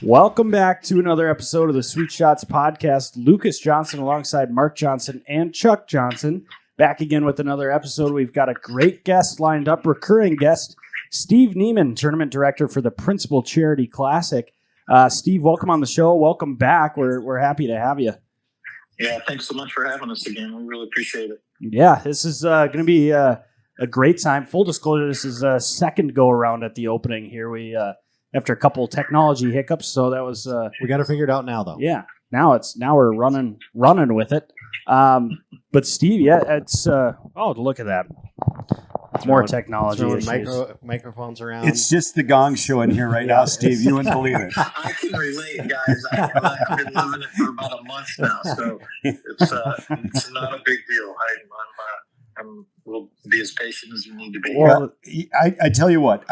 Welcome back to another episode of the Sweet Shots podcast. Lucas Johnson alongside Mark Johnson and Chuck Johnson. Back again with another episode. We've got a great guest lined up, recurring guest, Steve Nieman, tournament director for the Principal Charity Classic. Steve, welcome on the show. Welcome back. We're happy to have you. Yeah, thanks so much for having us again. We really appreciate it. Yeah, this is going to be a great time. Full disclosure, this is a second go around at the opening here. We after a couple technology hiccups, so that was we got to figure it out now, though. Yeah, now we're running with it. But Steve, yeah, it's look at that. More technology microphones around. It's just the Gong Show in here right now, Steve. You wouldn't believe it. I can relate, guys. I've been living it for about a month now, so it's not a big deal. We'll be as patient as we need to be. Well, I tell you what,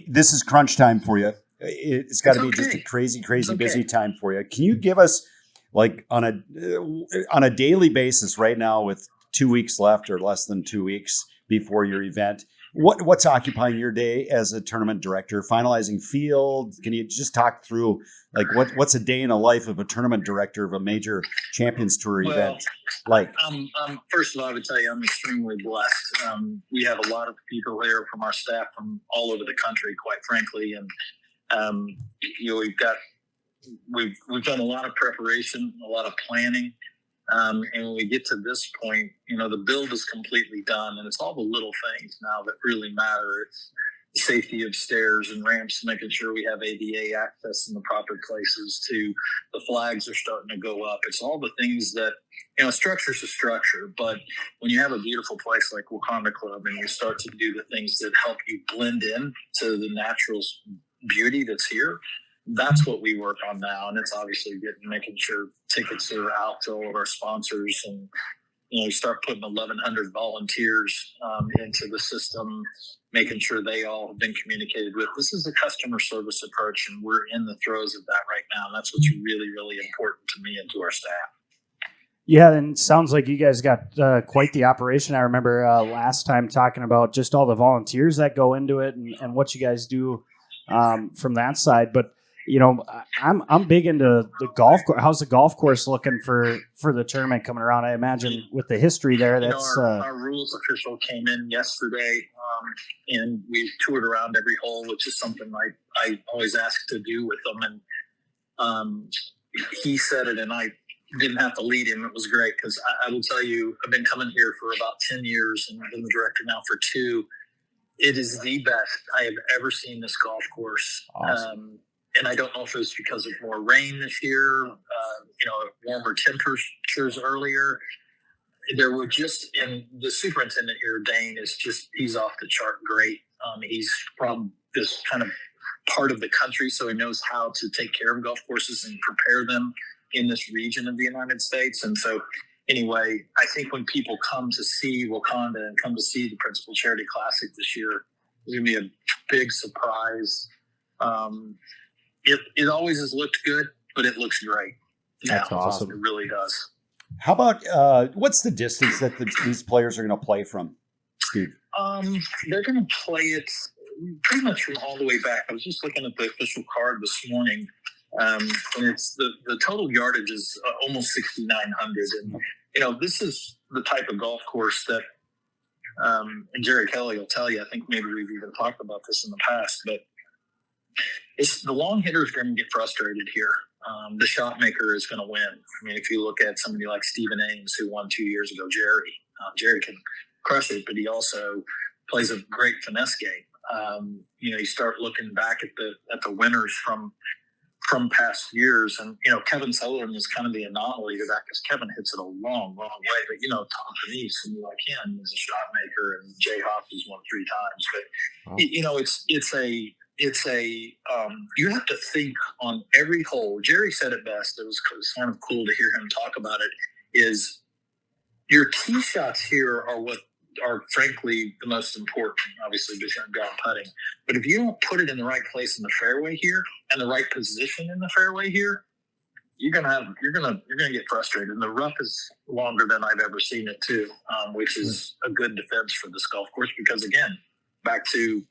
this is crunch time for you. It's got to be just a crazy busy time for you. Can you give us, like, on a daily basis right now with 2 weeks left or less than 2 weeks before your event, what's occupying your day as a tournament director? Finalizing field? Can you just talk through, like, what's a day in the life of a tournament director of a major Champions Tour event like? First of all, I would tell you I'm extremely blessed. We have a lot of people here from our staff from all over the country, quite frankly, and we've done a lot of preparation, a lot of planning. And when we get to this point, the build is completely done, and it's all the little things now that really matter. It's the safety of stairs and ramps, making sure we have ADA access in the proper places, to the flags are starting to go up. It's all the things that, structure's a structure, but when you have a beautiful place like Wakanda Club and you start to do the things that help you blend in to the natural beauty that's here, that's what we work on now. And it's obviously making sure tickets are out to all of our sponsors, and you start putting 1,100 volunteers into the system, making sure they all have been communicated with. This is a customer service approach, and we're in the throes of that right now. And that's what's really, really important to me and to our staff. Yeah, and it sounds like you guys got quite the operation. I remember last time talking about just all the volunteers that go into it and what you guys do from that side. But I'm big into the golf course. How's the golf course looking for the tournament coming around? I imagine with the history there, that's our rules official came in yesterday, and we toured around every hole, which is something I always ask to do with them. And he said it, and I didn't have to lead him. It was great, because I will tell you, I've been coming here for about 10 years, and I've been the director now for 2. It is the best I have ever seen this golf course. Awesome. And I don't know if it was because of more rain this year, warmer temperatures earlier. There were and the superintendent here, Dane, he's off the chart great. He's from this kind of part of the country, so he knows how to take care of golf courses and prepare them in this region of the United States. And so anyway, I think when people come to see Wakanda and come to see the Principal Charity Classic this year, it's going to be a big surprise. It always has looked good, but it looks great. That's awesome. It really does. How about what's the distance that these players are going to play from, Steve? They're going to play it pretty much from all the way back. I was just looking at the official card this morning, and it's the total yardage is almost 6,900. And this is the type of golf course that, and Jerry Kelly will tell you. I think maybe we've even talked about this in the past, but the long hitters are going to get frustrated here. The shot maker is going to win. I mean, if you look at somebody like Stephen Ames, who won 2 years ago, Jerry can crush it, but he also plays a great finesse game. You start looking back at the winners from past years, and Kevin Sullivan is kind of the anomaly to that, because Kevin hits it a long way. But Tom Denise, somebody like him, is a shot maker, and Jay Hoff has won 3 times. But it's you have to think on every hole. Jerry said it best. It was kind of cool to hear him talk about it. Is your tee shots here are what are frankly the most important, obviously, between golf putting. But if you don't put it in the right place in the fairway here and the right position in the fairway here, you're gonna get frustrated. And the rough is longer than I've ever seen it too, which is a good defense for this golf course, because again, back to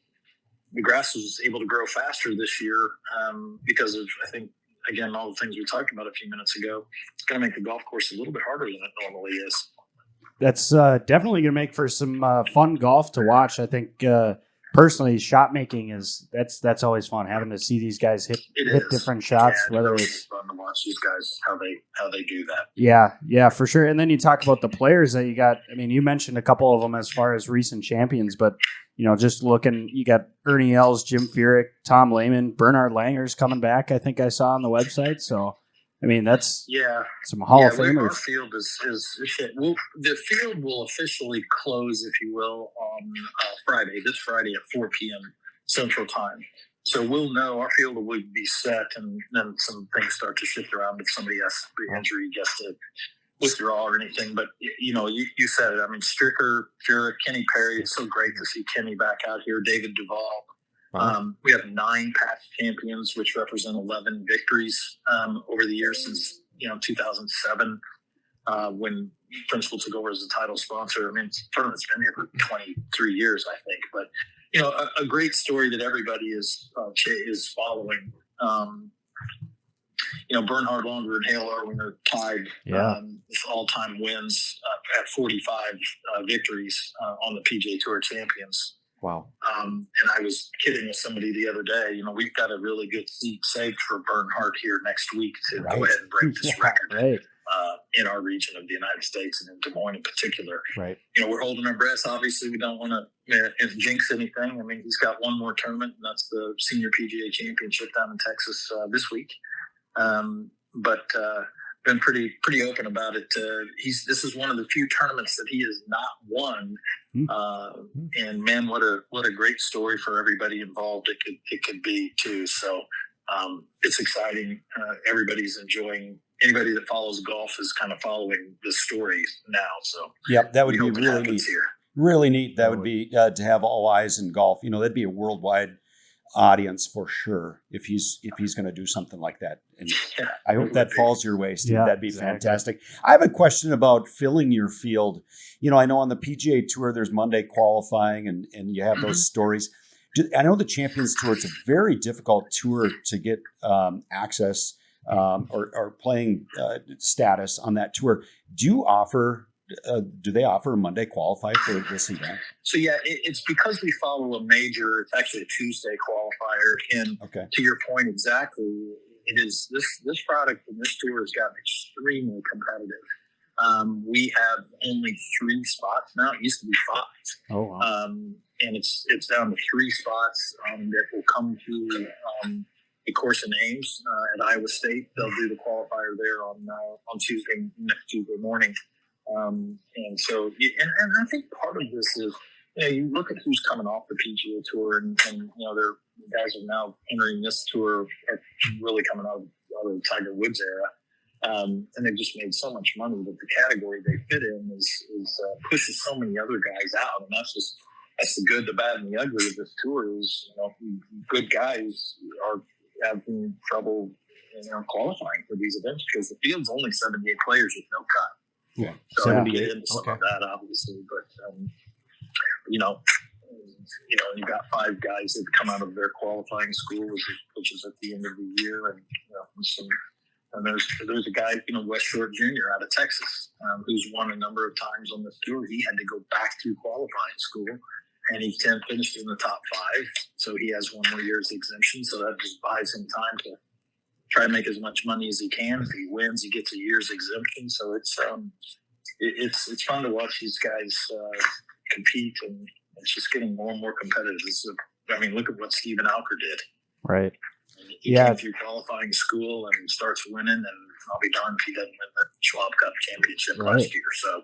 the grass was able to grow faster this year because of, I think, again, all the things we talked about a few minutes ago. It's going to make the golf course a little bit harder than it normally is. That's definitely going to make for some fun golf to watch. I think personally, shot making that's always fun. Having to see these guys hit different shots, whether it's fun to watch these guys how they do that. Yeah, for sure. And then you talk about the players that you got. I mean, you mentioned a couple of them as far as recent champions, but just looking, you got Ernie Els, Jim Furyk, Tom Lehman, Bernhard Langer's coming back. I think I saw on the website. So, I mean, that's some Hall of Famers. Our field is shit. The field will officially close, if you will, on this Friday at 4 p.m. Central Time. So we'll know our field will be set, and then some things start to shift around if somebody has the injury gets to withdraw or anything. But you said it. I mean, Stricker, Furyk, Kenny Perry. It's so great to see Kenny back out here. David Duval. We have 9 past champions, which represent 11 victories over the years since 2007, when Principal took over as the title sponsor. I mean, the tournament's been here for 23 years, I think. But a great story that everybody is following. Bernhard Langer and Hale Irwin are tied with all-time wins at 45 victories on the PGA Tour champions. Wow. And I was kidding with somebody the other day. We've got a really good seat saved for Bernhard here next week to go ahead and break this record in our region of the United States and in Des Moines in particular. Right. We're holding our breath. Obviously, we don't want to jinx anything. I mean, he's got one more tournament, and that's the Senior PGA Championship down in Texas this week. But been pretty open about it. This is one of the few tournaments that he has not won. And man, what a great story for everybody involved. It could be too. So it's exciting. Everybody's enjoying. Anybody that follows golf is kind of following the story now. So that would be really neat. Really neat. That would be to have all eyes in golf. That'd be a worldwide audience for sure if he's going to do something like that. And I hope that falls your way, Steve. That'd be fantastic. I have a question about filling your field. I know on the PGA Tour there's Monday qualifying and you have those stories. I know the Champions Tour, it's a very difficult tour to get access or playing status on that tour. Do they offer a Monday qualifier for this event? So it's because we follow a major. It's actually a Tuesday qualifier, and to your point exactly, it is this product and this tour has gotten extremely competitive. We have only 3 spots now. It used to be 5. Oh wow! And it's down to 3 spots that will come to the course in Ames at Iowa State. They'll do the qualifier there on next Tuesday morning. And so, and I think part of this is, you look at who's coming off the PGA Tour, and the guys are now entering this tour, are really coming out of the Tiger Woods era, and they've just made so much money that the category they fit in is pushes so many other guys out, and that's the good, the bad, and the ugly of this tour is, good guys are having trouble, qualifying for these events because the field's only 78 players with no cut. Yeah, so 78. Into some of that, obviously, but you've got 5 guys that come out of their qualifying school, which is at the end of the year, and there's a guy, Wes Short Jr. out of Texas, who's won a number of times on this tour. He had to go back through qualifying school, and he finished in the top 5, so he has 1 more year's exemption. So that just buys him time to try to make as much money as he can. If he wins, he gets a year's exemption. So it's fun to watch these guys compete, and it's just getting more and more competitive. Look at what Stephen Alker did. Right. He came through qualifying school and starts winning, and I'll be darned if he doesn't win the Schwab Cup championship last year. So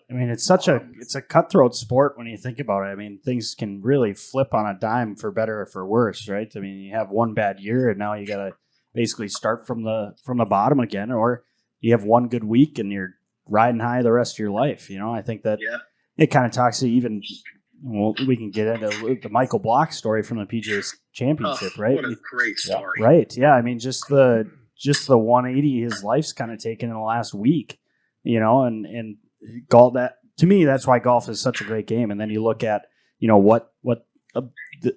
it's a cutthroat sport when you think about it. I mean, things can really flip on a dime for better or for worse, right? I mean, you have one bad year, and now you got to basically start from the bottom again, or you have one good week and you're riding high the rest of your life. I think that it kind of talks to even. Well, we can get into the Michael Block story from the PGA Championship, right? What a great story, right? Yeah, I mean, just the 180 his life's kind of taken in the last week, and golf. That to me, that's why golf is such a great game. And then you look at what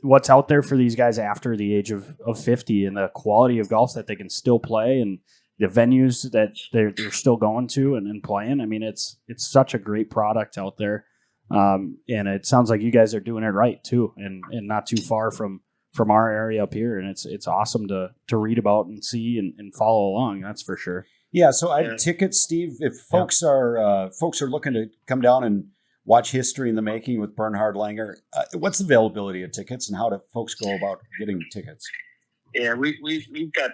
what's out there for these guys after the age of 50 and the quality of golf that they can still play and the venues that they're still going to and playing. I mean, it's such a great product out there. And it sounds like you guys are doing it right too, and not too far from our area up here. And it's awesome to read about and see and follow along. That's for sure. Yeah. So I have tickets, Steve. If folks are looking to come down and watch History in the Making with Bernhard Langer, what's the availability of tickets and how do folks go about getting tickets? Yeah, we've got,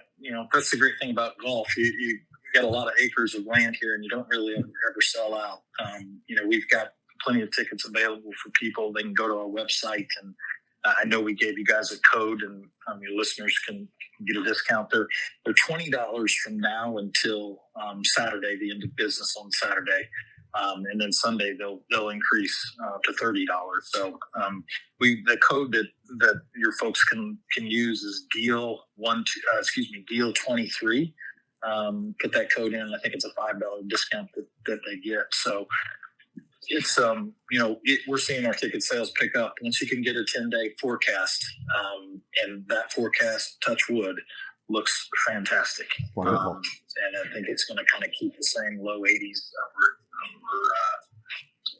that's the great thing about golf. You got a lot of acres of land here and you don't really ever sell out. We've got plenty of tickets available for people. They can go to our website, and I know we gave you guys a code, and your listeners can get a discount. They're $20 from now until Saturday, the end of business on Saturday. And then Sunday they'll increase to $30. So the code that your folks can use is deal 23. Put that code in. I think it's a $5 discount that they get. So it's we're seeing our ticket sales pick up once you can get a 10-day forecast, and that forecast, touch wood, looks fantastic. Wonderful. And I think it's going to kind of keep the same low 80s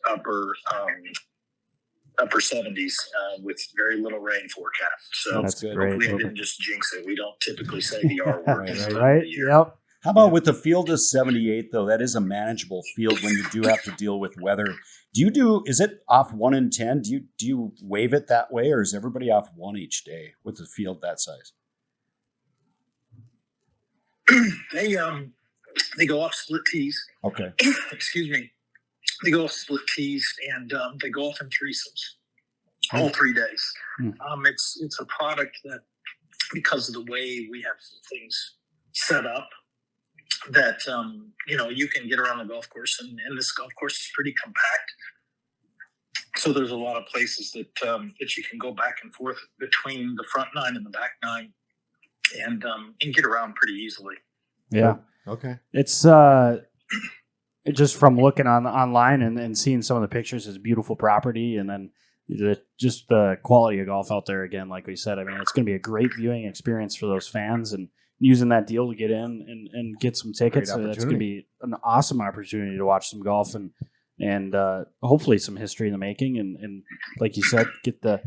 upper 70s with very little rain forecast. So that's hopefully great. I didn't just jinx it. We don't typically say the R word. Right. Yep. How about with the field of 78 though? That is a manageable field when you do have to deal with weather. Is it off 1 in 10? Do you waive it that way, or is everybody off 1 each day with the field that size? They go off split tees. Okay. Excuse me. They go off split tees, and they go off in threesomes all 3 days. It's a product that, because of the way we have some things set up, that you can get around the golf course, and this golf course is pretty compact. So there's a lot of places that you can go back and forth between the front 9 and the back 9, and get around pretty easily. Yeah. Okay. It's just from looking online and seeing some of the pictures, it's beautiful property, and then just the quality of golf out there. Again, like we said, I mean, it's going to be a great viewing experience for those fans, and using that deal to get in and get some tickets. So that's going to be an awesome opportunity to watch some golf and hopefully some history in the making. And like you said, get the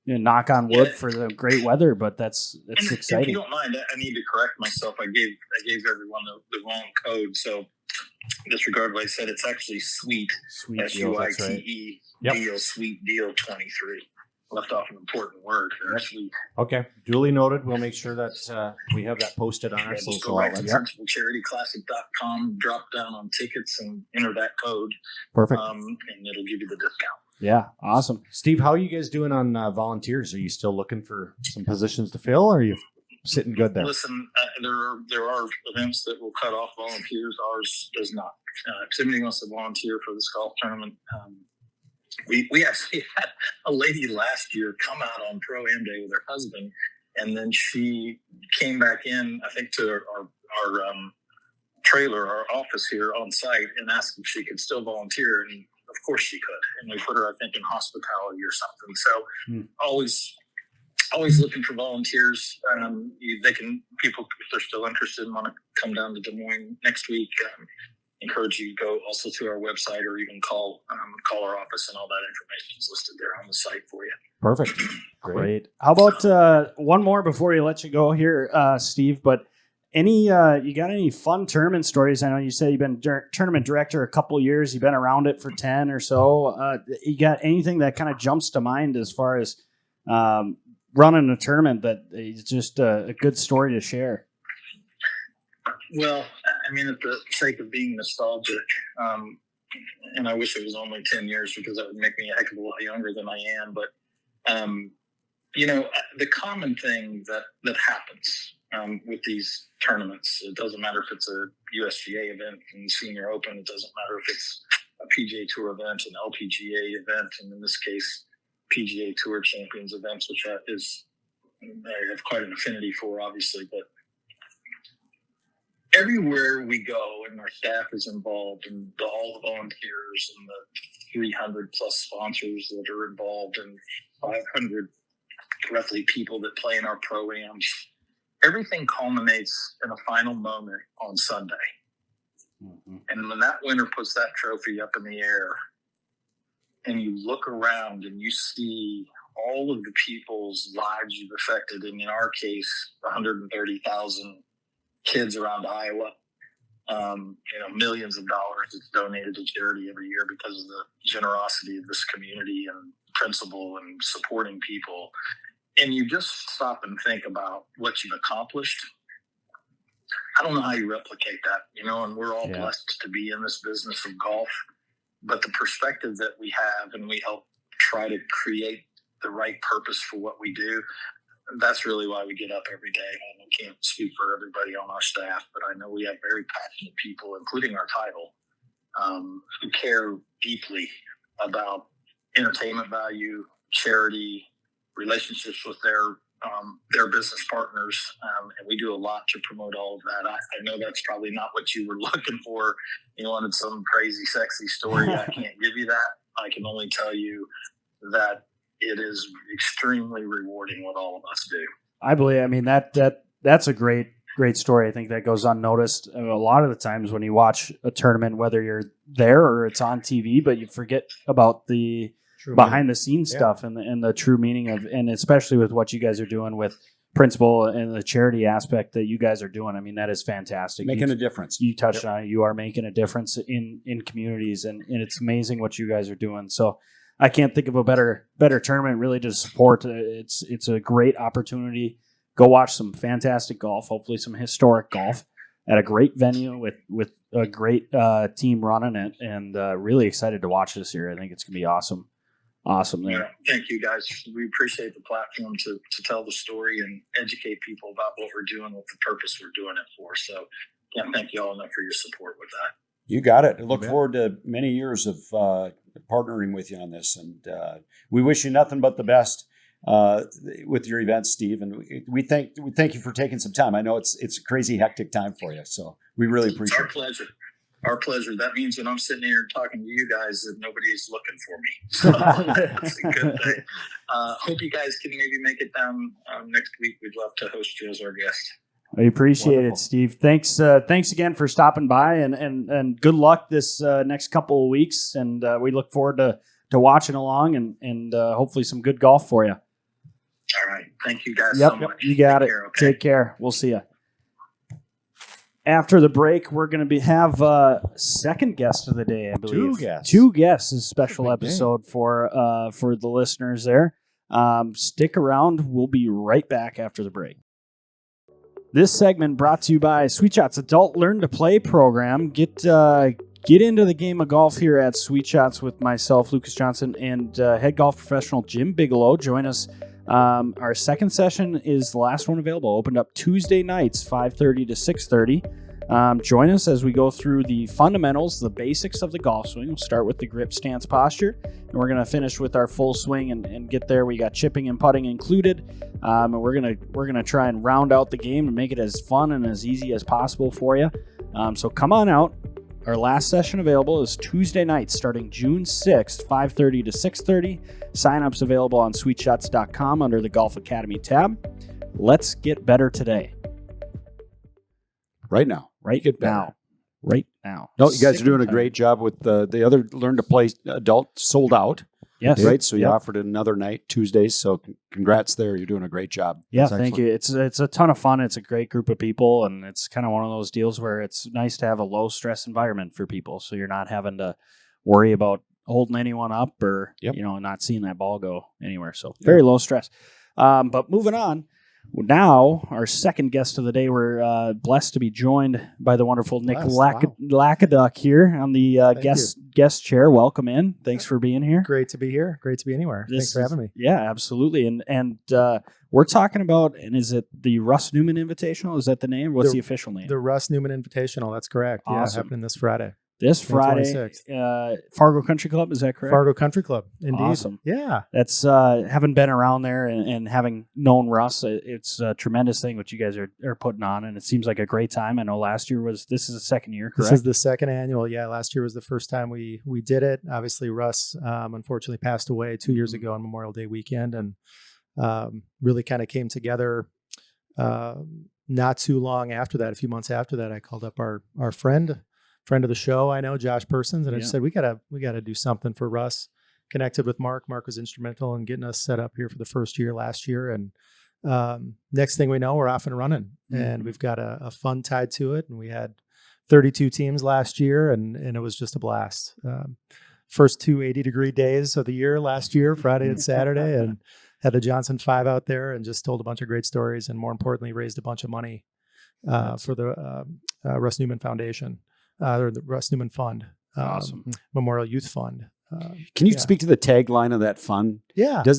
knock on wood for the great weather, but that's exciting. If you don't mind, I need to correct myself. I gave everyone the wrong code. So disregard what I said. It's actually Suite SUITE deal, Suite deal 23. Left off an important word there. Sweet. Okay, duly noted. We'll make sure that we have that posted on our Just social go right to outlets. principalcharityclassic.com, drop down on tickets, and enter that code. Perfect. And it'll give you the discount. Yeah, awesome. Steve, how are you guys doing on volunteers? Are you still looking for some positions to fill, or are you sitting good there? Listen, there are events that will cut off volunteers. Ours does not. If somebody wants to volunteer for this golf tournament, we actually had a lady last year come out on Pro-Am Day with her husband, and then she came back in, I think, to our trailer, our office here on site, and asked if she could still volunteer, and of course she could. And we put her, I think, in hospitality or something. So always looking for volunteers. People, if they're still interested and want to come down to Des Moines next week, encourage you to go also to our website, or even call our office, and all that information is listed there on the site for you. Perfect. Great. How about one more before we let you go here, Steve? But you got any fun tournament stories? I know you said you've been tournament director a couple of years. You've been around it for 10 or so. You got anything that kind of jumps to mind as far as running a tournament that is just a good story to share? Well, I mean, at the sake of being nostalgic, and I wish it was only 10 years because that would make me a heck of a lot younger than I am. But, the common thing that happens with these tournaments, it doesn't matter if it's a USGA event and Senior Open, it doesn't matter if it's a PGA Tour event, an LPGA event, and in this case, PGA Tour Champions events, which I have quite an affinity for, obviously, but everywhere we go and our staff is involved, and all the volunteers and the 300 plus sponsors that are involved, and 500 roughly people that play in our programs. Everything culminates in a final moment on Sunday. Mm-hmm. And when that winner puts that trophy up in the air and you look around and you see all of the people's lives you've affected, and in our case, 130,000 kids around Iowa, millions of dollars that's donated to charity every year because of the generosity of this community and principle and supporting people. And you just stop and think about what you've accomplished. I don't know how you replicate that, and we're all blessed to be in this business of golf, but the perspective that we have, and we help try to create the right purpose for what we do. That's really why we get up every day. And I can't speak for everybody on our staff, but I know we have very passionate people, including our title, who care deeply about entertainment value, charity, relationships with their business partners. And we do a lot to promote all of that. I know that's probably not what you were looking for. You wanted some crazy, sexy story. I can't give you that. I can only tell you that it is extremely rewarding what all of us do. I believe, that's a great story. I think that goes unnoticed a lot of the times when you watch a tournament, whether you're there or it's on TV, but you forget about the behind the scenes stuff and the true meaning of, and especially with what you guys are doing with principle and the charity aspect that you guys are doing. That is fantastic. Making a difference. You touched on it. You are making a difference in communities, and it's amazing what you guys are doing. So I can't think of a better tournament really to support. It's a great opportunity. Go watch some fantastic golf, hopefully some historic golf at a great venue with a great team running it, and really excited to watch this year. I think it's going to be awesome. Awesome. There. Yeah, thank you guys. We appreciate the platform to tell the story and educate people about what we're doing, what the purpose we're doing it for. So thank you all enough for your support with that. You got it. I look forward to many years of partnering with you on this, and we wish you nothing but the best with your events, Steve. And we thank you for taking some time. I know it's a crazy, hectic time for you, so we really appreciate it. It's our pleasure. Our pleasure. That means when I'm sitting here talking to you guys that nobody's looking for me. So that's a good thing. Hope you guys can maybe make it down next week. We'd love to host you as our guest. I appreciate it, Steve. Thanks again for stopping by, and good luck this next couple of weeks. And we look forward to watching along and hopefully some good golf for you. All right. Thank you guys so much. You got it. Take care. We'll see you. After the break, we're going to have second guest of the day, I believe. Two guests. Is a special episode for the listeners there. Stick around. We'll be right back after the break. This segment brought to you by Sweet Shots Adult Learn to Play program. Get into the game of golf here at Sweet Shots with myself, Lucas Johnson, and head golf professional Jim Bigelow. Join us. Our second session is the last one available. Opened up Tuesday nights, 5:30 to 6:30. Join us as we go through the fundamentals, the basics of the golf swing. We'll start with the grip, stance, posture, and we're going to finish with our full swing and get there. We got chipping and putting included, and we're gonna try and round out the game and make it as fun and as easy as possible for you. So come on out. Our last session available is Tuesday night starting June 6th, 5:30 to 6:30. Sign-ups available on sweetshots.com under the Golf Academy tab. Let's get better today. Right now. Right now. No, you guys are doing a great job with the other Learn to Play Adult sold out. Yes. Right. So you offered another night Tuesdays. So congrats there. You're doing a great job. Yeah. Thank you. It's a ton of fun. It's a great group of people. And it's kind of one of those deals where it's nice to have a low stress environment for people. So you're not having to worry about holding anyone up or, not seeing that ball go anywhere. So very low stress. But moving on. Now, our second guest of the day, we're blessed to be joined by the wonderful Nick Lakaduk here on the guest chair. Welcome in. Thanks for being here. Great to be here. Great to be anywhere. Thanks for having me. Yeah, absolutely. And we're talking about, and is it the Russ Newman Invitational? Is that the name? What's the official name? The Russ Newman Invitational. That's correct. Awesome. Yeah, happening this Friday. This Friday, Fargo Country Club, is that correct? Fargo Country Club, indeed. Awesome. Yeah. That's, having been around there and having known Russ, it's a tremendous thing what you guys are putting on, and it seems like a great time. I know last year this is the second year, correct? This is the second annual. Yeah, last year was the first time we did it. Obviously, Russ, unfortunately, passed away 2 years ago on Memorial Day weekend, and really kind of came together. Not too long after that, a few months after that, I called up our friend of the show, I know, Josh Persons, and I just said, we gotta do something for Russ. Connected with Mark. Mark was instrumental in getting us set up here for the first year last year. And next thing we know, we're off and running, and we've got a fund tied to it. And we had 32 teams last year, and it was just a blast. First 2 80-degree days of the year last year, Friday and Saturday, and had the Johnson 5 out there and just told a bunch of great stories, and more importantly, raised a bunch of money for the Russ Newman Foundation, or the Russ Newman Fund, Awesome. Memorial Youth Fund. Can you speak to the tagline of that fund? Yeah. Do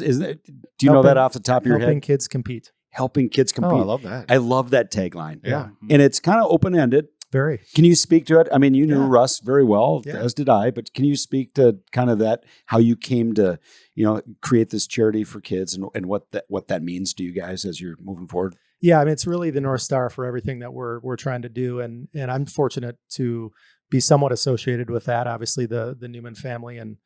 you know that off the top of your Helping head? kids compete. Helping kids compete. Oh, I love that. I love that tagline. Yeah. And it's kind of open-ended. Very. Can you speak to it? I mean, you knew Russ very well, Yeah. as did I, but can you speak to kind of that, how you came to, create this charity for kids and what that means to you guys as you're moving forward? Yeah, I mean, it's really the North Star for everything that we're trying to do. And I'm fortunate to be somewhat associated with that. Obviously, the Nieman family and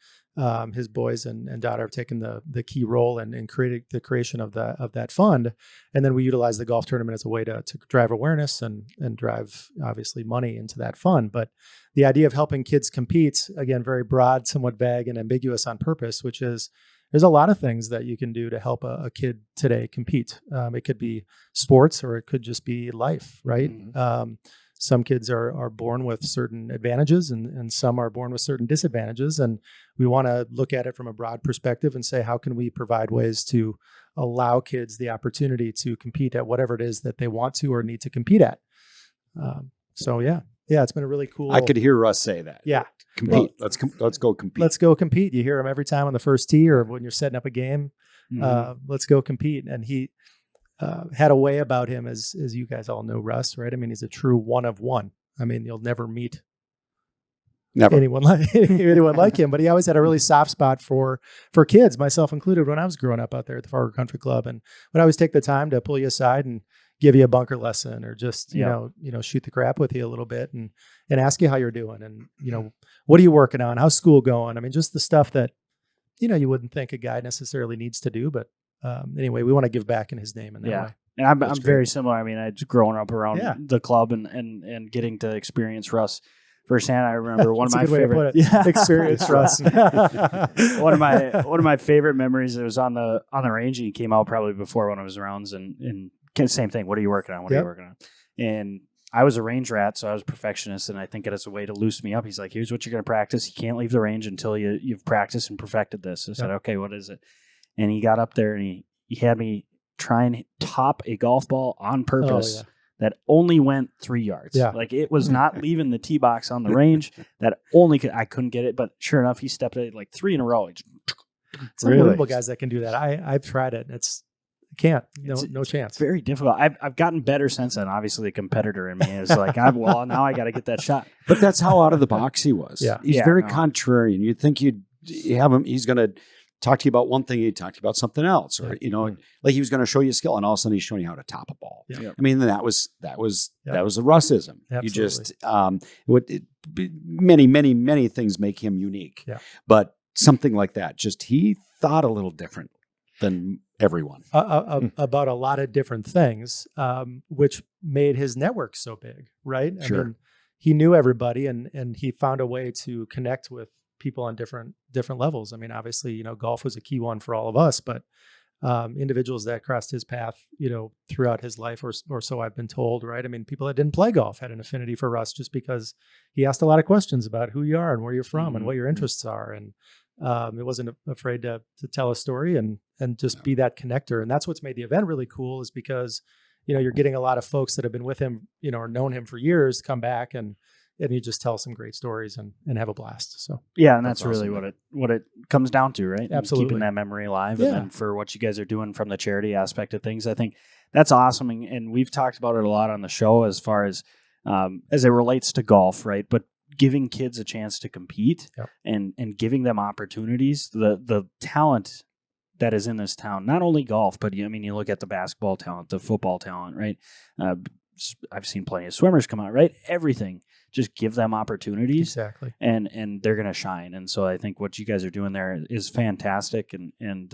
his boys and daughter have taken the key role in creating the creation of that fund. And then we utilize the golf tournament as a way to drive awareness and drive, obviously, money into that fund. But the idea of helping kids compete, again, very broad, somewhat vague and ambiguous on purpose, which is there's a lot of things that you can do to help a kid today compete. It could be sports, or it could just be life, right? Mm-hmm. Some kids are born with certain advantages and some are born with certain disadvantages. And we want to look at it from a broad perspective and say, how can we provide ways to allow kids the opportunity to compete at whatever it is that they want to or need to compete at? It's been a really cool. I could hear Russ say that. Yeah. Compete. Let's go compete. Let's go compete. You hear him every time on the first tee or when you're setting up a game. Let's go compete. And he had a way about him, as you guys all know, Russ, right? I mean, he's a true one of one. I mean, you'll never meet anyone like him, but he always had a really soft spot for kids, myself included, when I was growing up out there at the Fargo Country Club, and would always take the time to pull you aside and give you a bunker lesson, or just you know shoot the crap with you a little bit and ask you how you're doing, and what are you working on, how's school going? I mean, just the stuff that you wouldn't think a guy necessarily needs to do, but anyway, we want to give back in his name in that way. And I'm very similar. I mean, I just growing up around the club and getting to experience Russ firsthand. I remember one of my favorite experience Russ. one of my favorite memories. It was on the range, and he came out probably before one of his rounds, and same thing. What are you working on? What are you working on? And I was a range rat, so I was a perfectionist, and I think it is a way to loosen me up. He's like, here's what you're going to practice. You can't leave the range until you've practiced and perfected this. I said, okay, what is it? And he got up there and he had me try and top a golf ball on purpose that only went 3 yards. Yeah. Like, it was not leaving the tee box on the range. I couldn't get it. But sure enough, he stepped at it like 3 in a row. It's unbelievable guys that can do that. I've tried it. Can't. No chance. It's very difficult. I've gotten better since then. Obviously, the competitor in me is like, now I got to get that shot. But that's how out of the box he was. Yeah. He's very contrarian. You'd think you have him. He's going to talk to you about one thing. He'd talk to you about something else, or like he was going to show you a skill, and all of a sudden he's showing you how to top a ball. Yeah. I mean, that was the Russism. Absolutely. You just many things make him unique. Yeah. But something like that, just he thought a little different than everyone about a lot of different things, which made his network so big, right? Sure. I mean, he knew everybody, and he found a way to connect with people on different levels. I mean, obviously, golf was a key one for all of us, but individuals that crossed his path, throughout his life, or so I've been told, right? I mean, people that didn't play golf had an affinity for Russ just because he asked a lot of questions about who you are and where you're from and what your interests are, and it wasn't afraid to tell a story and just be that connector. And that's what's made the event really cool, is because you're getting a lot of folks that have been with him, or known him for years, come back and you just tell some great stories and have a blast. So and that's really what it comes down to, right? Absolutely. Keeping that memory alive. And then for what you guys are doing from the charity aspect of things, I think that's awesome. And we've talked about it a lot on the show as far as it relates to golf, right? But giving kids a chance to compete and giving them opportunities, the talent that is in this town, not only golf, but you look at the basketball talent, the football talent, right? I've seen plenty of swimmers come out, right? Everything. Just give them opportunities, exactly, and they're going to shine. And so I think what you guys are doing there is fantastic, and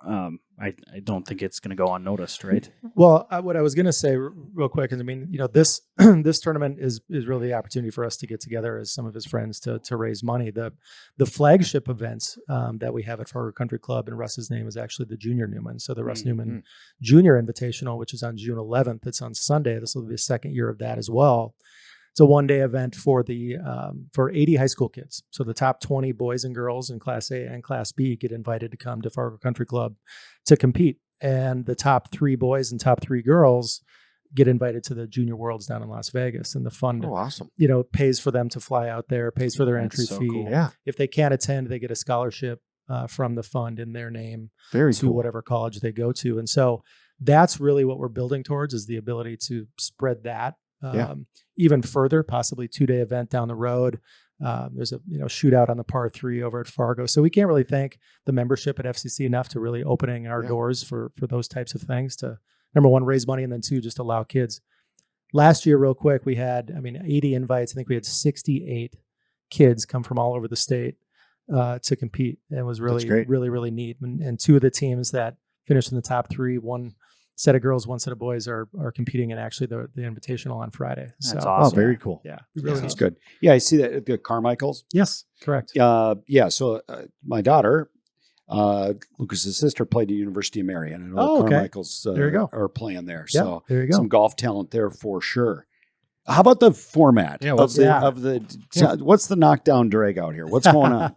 I don't think it's going to go unnoticed, right? Well, what I was going to say real quick is, I mean, this this tournament is really the opportunity for us to get together as some of his friends to raise money. The flagship events that we have at Fargo Country Club, and Russ's name is actually the Junior Newman. So the Russ Newman Junior Invitational, which is on June 11th. It's on Sunday. This will be the second year of that as well. It's a one-day event for 80 high school kids. So the top 20 boys and girls in Class A and Class B get invited to come to Fargo Country Club to compete. And the top 3 boys and top 3 girls get invited to the Junior Worlds down in Las Vegas. And the fund, awesome. Pays for them to fly out there, pays for their entry fee. Cool. Yeah. If they can't attend, they get a scholarship from the fund in their name to cool. Whatever college they go to. And so that's really what we're building towards, is the ability to spread that even further, possibly 2-day event down the road. There's a shootout on the par 3 over at Fargo. So we can't really thank the membership at FCC enough to really opening our doors for those types of things, to, number one, raise money, and then 2, just allow kids. Last year, real quick, we had, 80 invites. I think we had 68 kids come from all over the state to compete. It was really, really, really neat. And 2 of the teams that finished in the top 3, one set of girls, one set of boys are competing in actually the Invitational on Friday. That's awesome. Oh, very cool. Yeah. Really that's good. Yeah. I see that at the Carmichaels. Yes, correct. Yeah. So my daughter, Lucas's sister, played at University of Marion. I know Carmichaels there you go. are playing there. Yeah, so there you go. Some golf talent there for sure. How about the format what's the knockdown drag out here? What's going on?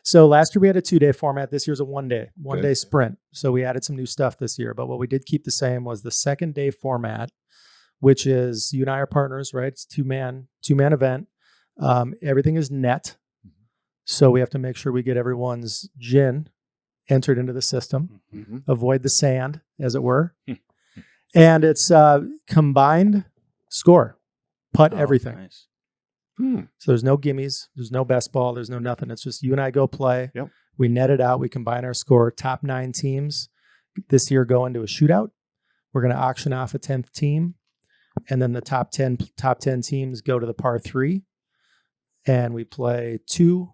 So last year we had a 2-day format. This year's a one day sprint. So we added some new stuff this year, but what we did keep the same was the second day format, which is, you and I are partners, right? It's two-man event. Everything is net. So we have to make sure we get everyone's GIN entered into the system, avoid the sand, as it were. And it's combined score. Putt everything. Nice. So there's no gimmies, there's no best ball, there's no nothing. It's just you and I go play. Yep. We net it out. We combine our score. Top 9 teams this year go into a shootout. We're going to auction off a 10th team, and then the top 10 teams go to the par 3, and we play 2,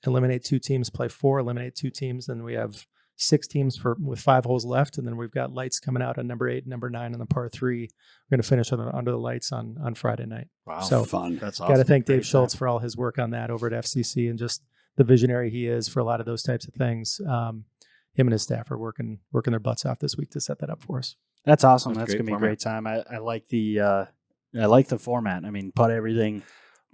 eliminate 2 teams, play 4, eliminate 2 teams, and we have 6 teams with 5 holes left, and then we've got lights coming out on number 8 and number 9 on the par 3. We're going to finish under the lights on Friday night. Wow, so fun! That's awesome. Got to thank Dave Schultz for all his work on that over at FCC, and just the visionary he is for a lot of those types of things. Him and his staff are working their butts off this week to set that up for us. That's awesome. That's great gonna be a format. great time. I like the format. Putt everything.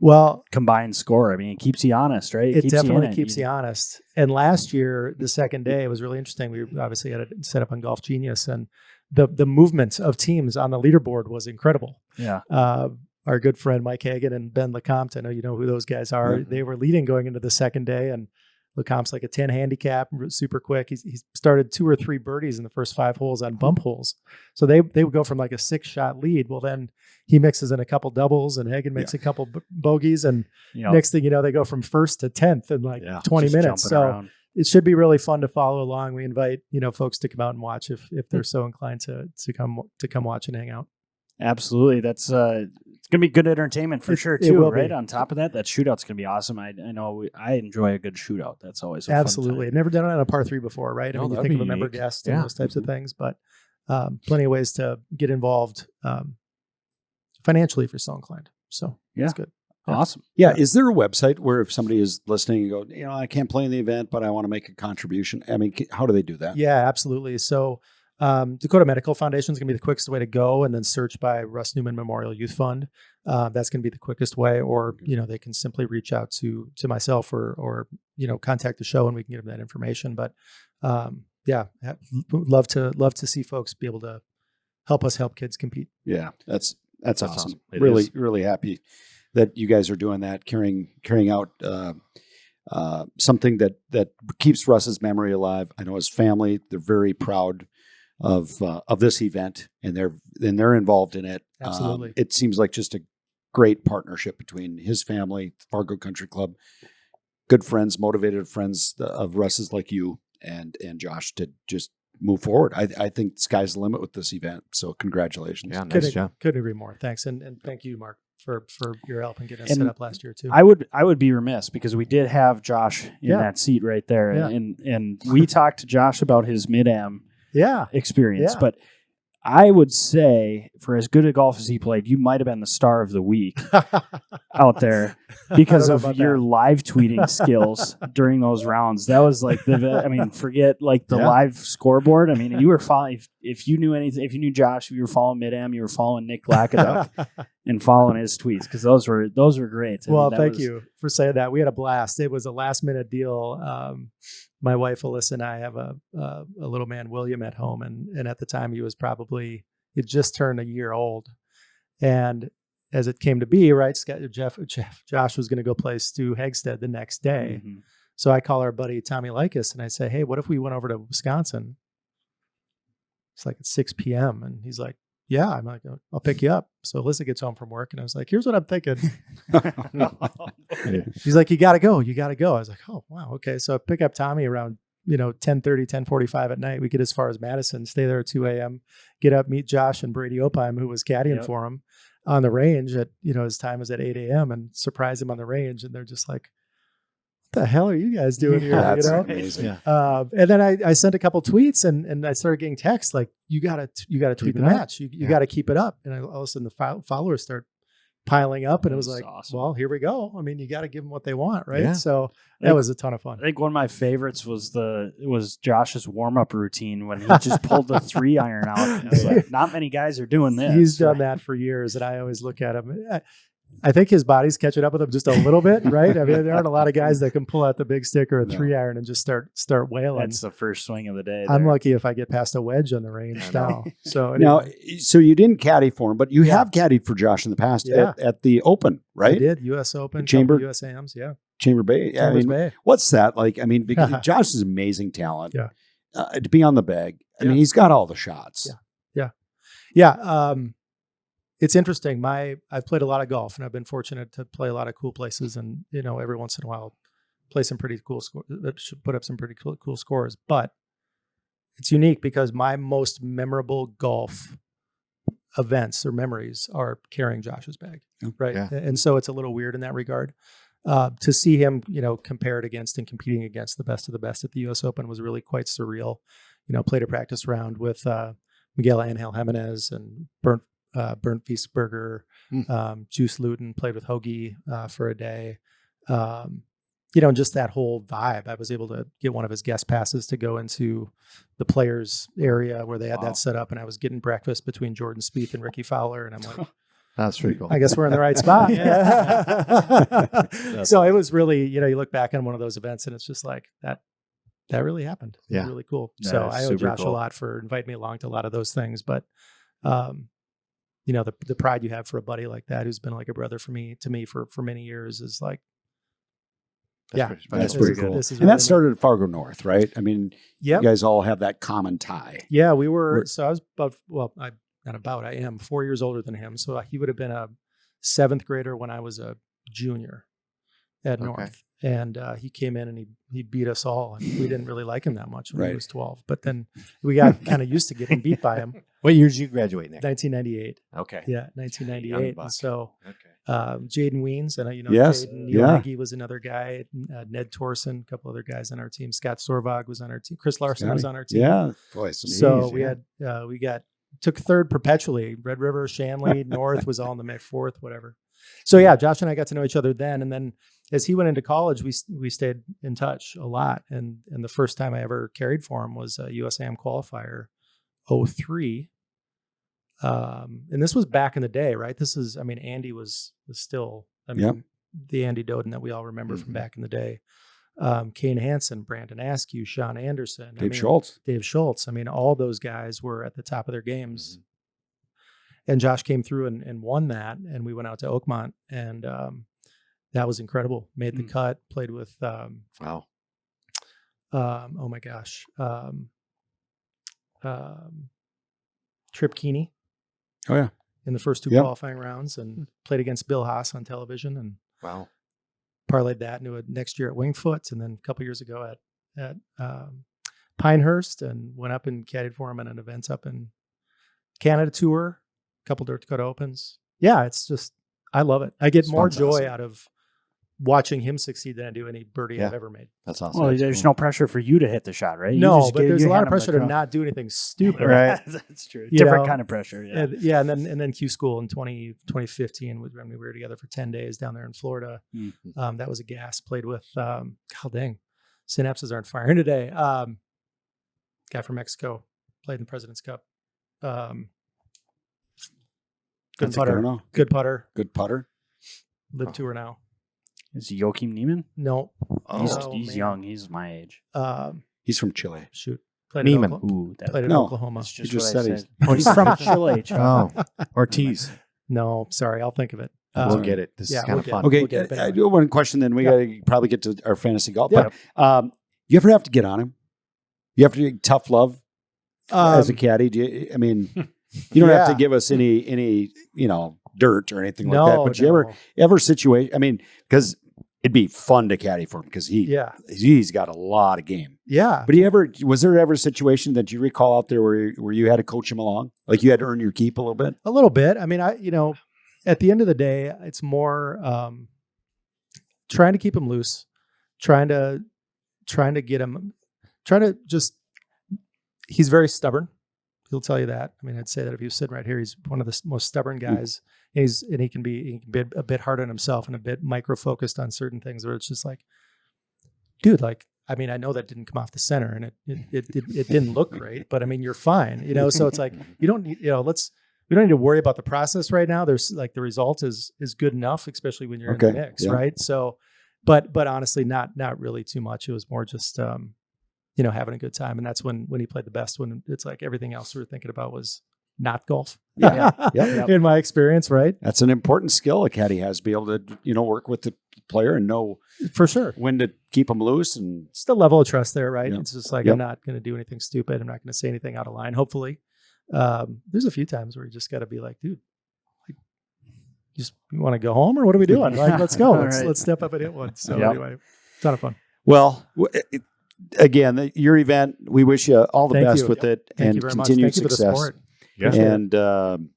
Well, Combined score. It keeps you honest, right? It keeps definitely you in keeps you honest. And last year, the second day, was really interesting. We obviously had it set up on Golf Genius, and the movement of teams on the leaderboard was incredible. Yeah. Our good friend Mike Hagan and Ben Lecomte, I know you know who those guys are. Yeah. They were leading going into the second day, and Lecomte's like a 10 handicap, super quick. He started 2 or 3 birdies in the first 5 holes on bump holes. So they would go from like a 6-shot lead. Well, then he mixes in a couple doubles, and Hagan makes a couple bogeys, and next thing you know, they go from 1st to 10th in 20 minutes. So around. It should be really fun to follow along. We invite folks to come out and watch if they're so inclined to come watch and hang out. Absolutely. That's it's gonna be good entertainment for sure it too, will right? be. On top of that shootout's gonna be awesome. I know I enjoy a good shootout. That's always a Absolutely. fun time. Never done it on a par 3 before, right? No, You that'd think of be a member unique. guest and Yeah. those types of things, but plenty of ways to get involved financially if you're so inclined. So Yeah. that's good. Yeah. Awesome. Yeah. Is there a website where if somebody is listening and go, I can't play in the event, but I want to make a contribution? How do they do that? Yeah, absolutely. So Dakota Medical Foundation is going to be the quickest way to go, and then search by Russ Newman Memorial Youth Fund. That's going to be the quickest way, or they can simply reach out to myself or contact the show, and we can give them that information. But love to see folks be able to help us help kids compete. Yeah, that's awesome. awesome. It Really, is. really happy that you guys are doing that, carrying out something that keeps Russ's memory alive. I know his family; they're very proud of this event, and they're involved in it. Absolutely. It seems like just a great partnership between his family, Fargo Country Club, good friends, motivated friends of Russ's like you and Josh to just move forward. I think the sky's the limit with this event. So congratulations. Yeah, nice job. Couldn't agree more. Thanks. And thank you, Mark. for your help and getting us set up last year too. I would be remiss because we did have Josh in that seat right there, Yeah. and we talked to Josh about his mid-am experience, Yeah. but I would say for as good a golf as he played, you might have been the star of the week out there because know of about your that. live tweeting skills during those rounds. That was like forget like the live scoreboard. I mean, you were following, if you knew anything, if you knew Josh, if you were following mid-am, you were following Nick Lakaduk and following his tweets because those were great. Well, thank you for saying that. We had a blast. It was a last minute deal. My wife Alyssa and I have a little man, William, at home, and at the time he just turned a year old, and as it came to be, right, Josh was going to go play Stu Hegstead the next day. Mm-hmm. So I call our buddy Tommy Likas and I say, hey, what if we went over to Wisconsin? It's like at 6 p.m. and he's like, yeah. I'm like, I'll pick you up. So Alyssa gets home from work and I was like, here's what I'm thinking. She's like, you got to go. I was like, oh, wow. Okay. So I pick up Tommy around, 10:30, 10:45 at night. We get as far as Madison, stay there at 2 a.m., get up, meet Josh and Brady Opheim, who was caddying for him on the range at, his time was at 8 a.m. and surprise him on the range. And they're just like, what the hell are you guys doing here? That's amazing. Yeah. And then I sent a couple tweets and I started getting texts like, you gotta tweet the match. You gotta keep it up. And all of a sudden the followers start piling up and it was like, awesome. well, here we go. I mean, you got to give them what they want. Right. Yeah. So that was a ton of fun. I think one of my favorites was Josh's warm-up routine when he just pulled the 3-iron out. I was like, not many guys are doing this. He's done that for years. And I always look at him. I think his body's catching up with him just a little bit, right? I mean, there aren't a lot of guys that can pull out the big stick or a 3-iron and just start wailing. That's the first swing of the day. I'm lucky if I get past a wedge on the range now. So Now, anyway. so you didn't caddy for him, but you have caddied for Josh in the past at the Open, right? I did. U.S. Open, Chamber- U.S. AMs, yeah. Chamber Bay. Yeah, Chambers Bay. what's that like? I mean, because Josh is amazing talent. Yeah. To be on the bag. I mean, he's got all the shots. Yeah. It's interesting. I've played a lot of golf and I've been fortunate to play a lot of cool places and, every once in a while play some pretty cool put up some pretty cool scores, but it's unique because my most memorable golf events or memories are carrying Josh's bag. Right. Yeah. And so it's a little weird in that regard. To see him, compared against and competing against the best of the best at the U.S. Open was really quite surreal. Played a practice round with Miguel Angel Jimenez and Bernd Wiesberger, Juice Luton, played with Hoagie for a day. And just that whole vibe. I was able to get one of his guest passes to go into the players area where they had that set up, and I was getting breakfast between Jordan Spieth and Ricky Fowler, and I'm like, That's pretty cool. I guess we're in the right spot. So it was really, you look back on one of those events and it's just like that really happened. It was really cool. Yeah, So I owe super Josh cool. a lot for inviting me along to a lot of those things. But, the pride you have for a buddy like that, who's been like a brother to me for many years is like, That's That's this pretty is- cool. this is And really that started at Fargo North, right? I mean, Yep. you guys all have that common tie. Yeah, so I was I am 4 years older than him. So he would have been a 7th grader when I was a junior at North. And he came in and he beat us all. And we didn't really like him that much when he was 12. But then we got kind of used to getting beat by him. What year did you graduate, Nick? 1998. Okay. Yeah, Young 1998. buck. And so Okay. Jaden Weens, and Yes, Jaden, Neil yeah. Nagy was another guy, Ned Torson, a couple other guys on our team. Scott Sorvag was on our team. Chris Larson was on our team. Yeah. Boy, some So names, we yeah. had took 3rd perpetually. Red River, Shanley, North was all in the mix, 4th, whatever. So yeah, Josh and I got to know each other then, and then as he went into college, we stayed in touch a lot. And the first time I ever carried for him was a USAM qualifier, 03. And this was back in the day, right? Andy was still, the Andy Doden that we all remember from back in the day. Kane Hansen, Brandon Askew, Sean Anderson, Dave Schultz. Dave Schultz. All those guys were at the top of their games. And Josh came through and won that. And we went out to Oakmont, and that was incredible. Made the cut, played with, Wow. oh my gosh, Trip Keeney. Oh, yeah. In the first 2 Yep. qualifying rounds, and played against Bill Haas on television, and Wow. parlayed that into a next year at Wingfoot, and then a couple years ago at Pinehurst, and went up and caddied for him at an event up in Canada Tour, a couple North Dakota Opens. Yeah, it's just I love it. I get It's more fantastic. joy out of watching him succeed than I do any birdie Yeah. I've ever made. That's awesome. Well, there's no pressure for you to hit the shot, right? You No, just but get- there's you a lot hand of him the pressure to club. not do anything stupid. Right. That's true. You Different know? kind of pressure. Yeah. Yeah, and then Q School in 2015, we were together for 10 days down there in Florida. Mm. That was a gas. Played with, God dang, synapses aren't firing today. Guy from Mexico, played in President's Cup. Good That's a putter. Colonel. Good putter. Good putter. Live tour now. Is Joachim Nieman? No, He's, Oh, he's man. young. He's my age. He's from Chile. Shoot, played Nieman. in Oklahoma. Ooh, that, Played in No. Oklahoma. that's just You just what I said said. Oh, he's from Chile. Oh, Ortiz. No, sorry, I'll think of it. We'll get it. This yeah, is kind we'll of get fun. it. Okay, We'll get it, but I anyway. do one question. Then we Yeah. got to probably get to our fantasy golf. Yeah. But you ever have to get on him? You have to do tough love as a caddy. Do you, I mean, you don't have to yeah. give us any dirt or anything like that. No, But you ever situation? I mean, because it'd be fun to caddy for him because he's got a lot of game. Yeah. But was there ever a situation that you recall out there where you had to coach him along, like you had to earn your keep a little bit? A little bit. I mean, at the end of the day, it's more trying to keep him loose, trying to get him, he's very stubborn. He'll tell you that. I mean, I'd say that if he was sitting right here, he's one of the most stubborn guys. And he can be a bit hard on himself and a bit micro focused on certain things where it's just like, dude, like, I mean, I know that didn't come off the center and it didn't look great, but I mean, you're fine, so it's like, you don't need, we don't need to worry about the process right now. There's like the result is good enough, especially when you're in the mix. Yeah. Right. So, but honestly, not really too much. It was more just, having a good time. And that's when he played the best, when it's like everything else we were thinking about was not golf. Yeah. Yeah. In my experience. Right. That's an important skill a caddy has, to be able to, work with the player and know For sure. when to keep them loose. And It's the level of trust there, right? Yep. It's just like, Yep. I'm not going to do anything stupid. I'm not going to say anything out of line. Hopefully, there's a few times where you just got to be like, dude, like, you want to go home or what are we doing? Like, let's go. Right. Let's step up and hit one. So Yep. anyway, ton of fun. well, again, your event, we wish you all the Thank best you. with it Thank and you very much. continued Thank you for the success. support. Yeah. Appreciate And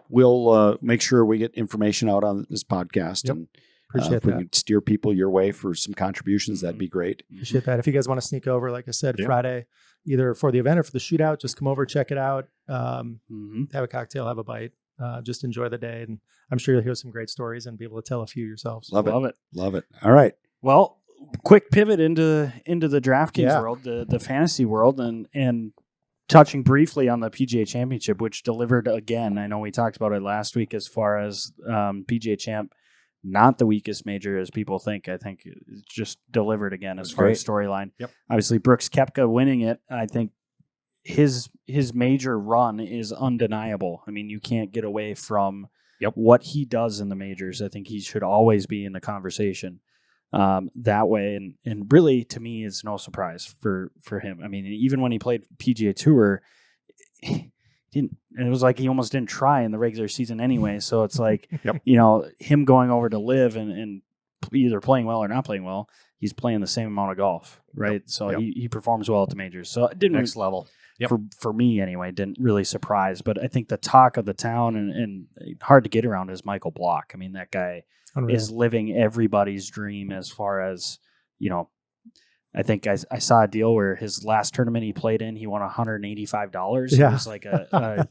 we'll make sure we get information out on this podcast. Yep. And Appreciate if we that. can steer people your way for some contributions, that'd be great. Appreciate that. If you guys want to sneak over, like I said, Yeah. Friday, either for the event or for the shootout, just come over, check it out, Mhm. have a cocktail, have a bite, just enjoy the day. And I'm sure you'll hear some great stories and be able to tell a few yourselves. Love Love it. Love it. All right. Well, quick pivot into the DraftKings Yeah. world, the fantasy world, and touching briefly on the PGA Championship, which delivered again. I know we talked about it last week as far as PGA Champ, not the weakest major as people think. I think it just delivered again as That's far as storyline. Yep. Obviously, Brooks Koepka winning it. I think his major run is undeniable. I mean, you can't get away from what he does in the majors. I think he should always be in the conversation that way. And really, to me, it's no surprise for him. I mean, even when he played PGA Tour, it was like he almost didn't try in the regular season anyway. So it's like, him going over to live and either playing well or not playing well, he's playing the same amount of golf, right? So he performs well at the majors. So it didn't Next level. Yep. for me anyway, didn't really surprise. But I think the talk of the town and hard to get around is Michael Block. I mean, that guy Unreal. is living everybody's dream as far as, I think I saw a deal where his last tournament he played in, he won $185. Yeah. It was like a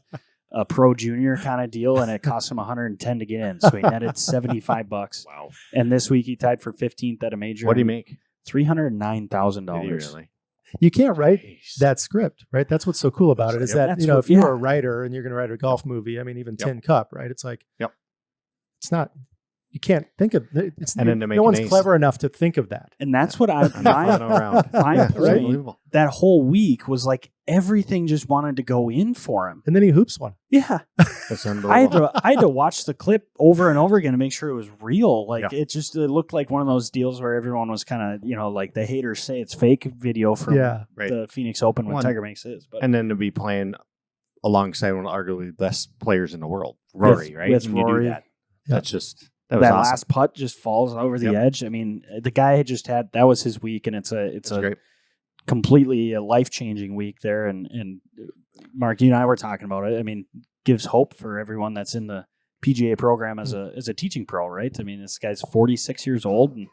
pro junior kind of deal, and it cost him $110 to get in. So he netted $75. Wow. And this week he tied for 15th at a major. What do you make? $309,000. Did you really? You can't write Jeez. that script, right? That's what's so cool about it is that, That's if yeah. you're a writer and you're going to write a golf movie, I mean, even Tin Cup, right? It's like, it's not, you can't think of it's. And then to make no an one's ace. clever enough to think of that. And that's what I'm not around. my Yeah, point unbelievable. that whole week was like everything just wanted to go in for him. And then he hoops one. Yeah. That's I unbelievable. had to watch the clip over and over again to make sure it was real. Like Yeah. it looked like one of those deals where everyone was kind of, like the haters say it's fake video from Right. the Phoenix Open when One. Tiger makes his. But And then to be playing alongside one of the arguably best players in the world, Rory, right? with And you do Rory. that. That's just that was awesome. last putt just falls over the Yep. edge. I mean, the guy had just had that was his week, and it's That's a great. completely life-changing week there. And Mark, you and I were talking about it. I mean, gives hope for everyone that's in the PGA program as a teaching pro, right? I mean, this guy's 46 years old and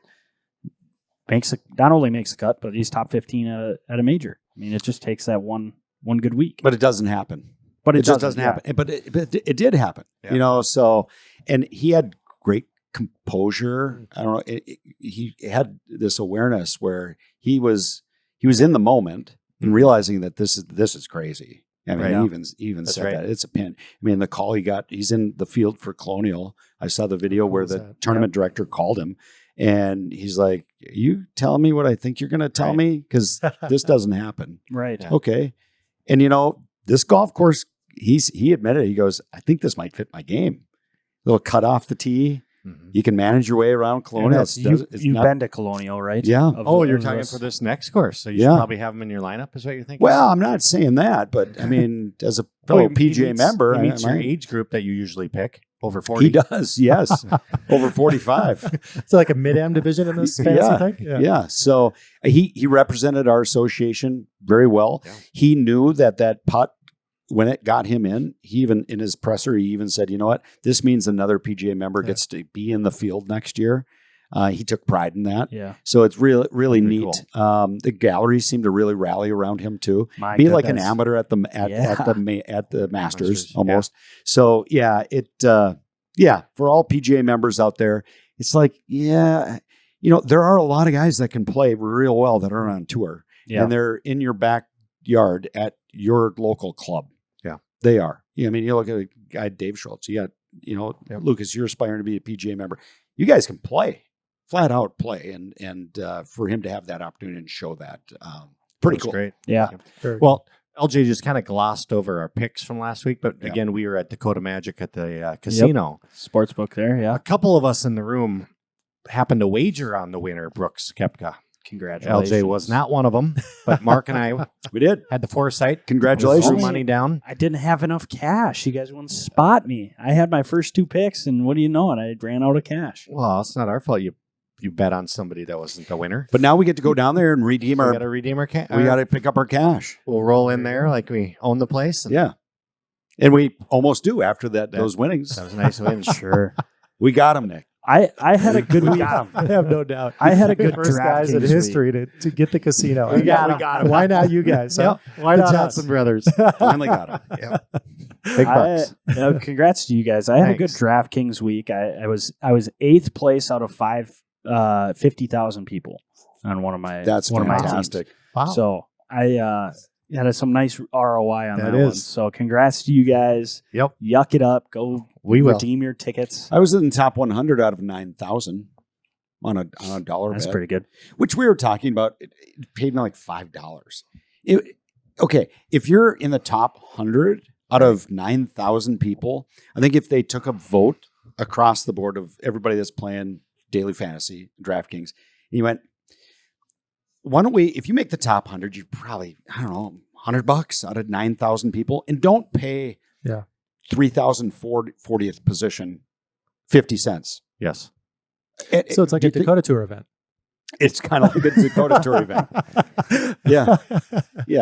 not only makes a cut, but he's top 15 at a major. I mean, it just takes that one good week. But it doesn't happen. But it just doesn't happen. But it did happen. Yeah. So, and he had great composure. I don't know. He had this awareness where he was in the moment and realizing that this is crazy. I mean, he even said that it's a pin. I mean, the call he got, he's in the field for Colonial. I saw the video where the tournament director called him and he's like, "You telling me what I think you're going to tell me? Because this doesn't happen." Right. Yeah. Okay. And this golf course, he admitted, he goes, "I think this might fit my game. A little cut off the tee. Mm-hmm. You can manage your way around Colonial." You've been to Colonial, right? Yeah. You're talking for this next course. So you should probably have him in your lineup, is what you're thinking? Well, I'm not saying that, but I mean, as a fellow PGA member, he meets your age group that you usually pick, over 40. He does, yes. Over 45. So like a mid-am division in this fantasy thing? Yeah. So he represented our association very well. Yeah. He knew that putt, when it got him in, he even in his presser, he even said, "You know what? This means another PGA member gets to be in the field next year." He took pride in that. Yeah. So it's really, really neat. Cool. The gallery seemed to really rally around him too. Be like an amateur at the Masters almost. Yeah. So for all PGA members out there, it's like, there are a lot of guys that can play real well that are on tour. Yeah. And they're in your backyard at your local club. Yeah. They are. I mean, you look at a guy, Dave Schultz, you got, Lucas, you're aspiring to be a PGA member. You guys can play, flat out play. And for him to have that opportunity and show that, pretty cool. Great. Yeah. Well, LJ just kind of glossed over our picks from last week, but again, we were at Dakota Magic at the casino. Sportsbook there, yeah. A couple of us in the room happened to wager on the winner, Brooks Koepka. Congratulations. LJ was not one of them, but Mark and I we did had the foresight. Congratulations. Threw money down. I didn't have enough cash. You guys wouldn't spot me. I had my first 2 picks, and what do you know? And I ran out of cash. Well, it's not our fault. You bet on somebody that wasn't the winner. But now we get to go down there and redeem We got to redeem our cash. We got to pick up our cash. We'll roll in there like we own the place. And we almost do after those winnings. That was a nice win. Sure. We got them, Nick. I had a good week. I have no doubt. I had a good first guys in history to get the casino. We got him. Why not you guys? Huh? Why the not Johnson us? brothers? Finally got them. Yep. Big bucks. Congrats to you guys. I had a good DraftKings week. I was 8th place out of 50,000 people on one of my fantastic. My teams. Wow. So I had some nice ROI on that one. So congrats to you guys. Yep. Yuck it up. Go redeem your tickets. I was in the top 100 out of 9,000 on a dollar That's bet, pretty good. Which we were talking about. It paid me like $5. Okay, if you're in the top 100 out of 9,000 people, I think if they took a vote across the board of everybody that's playing daily fantasy, DraftKings, and you went, why don't we, if you make the top 100, you probably, I don't know, $100 out of 9,000 people, and don't pay 3,040th position 50 cents. Yes. So it's like a Dakota Tour event. It's kind of like a Dakota Tour event. Yeah.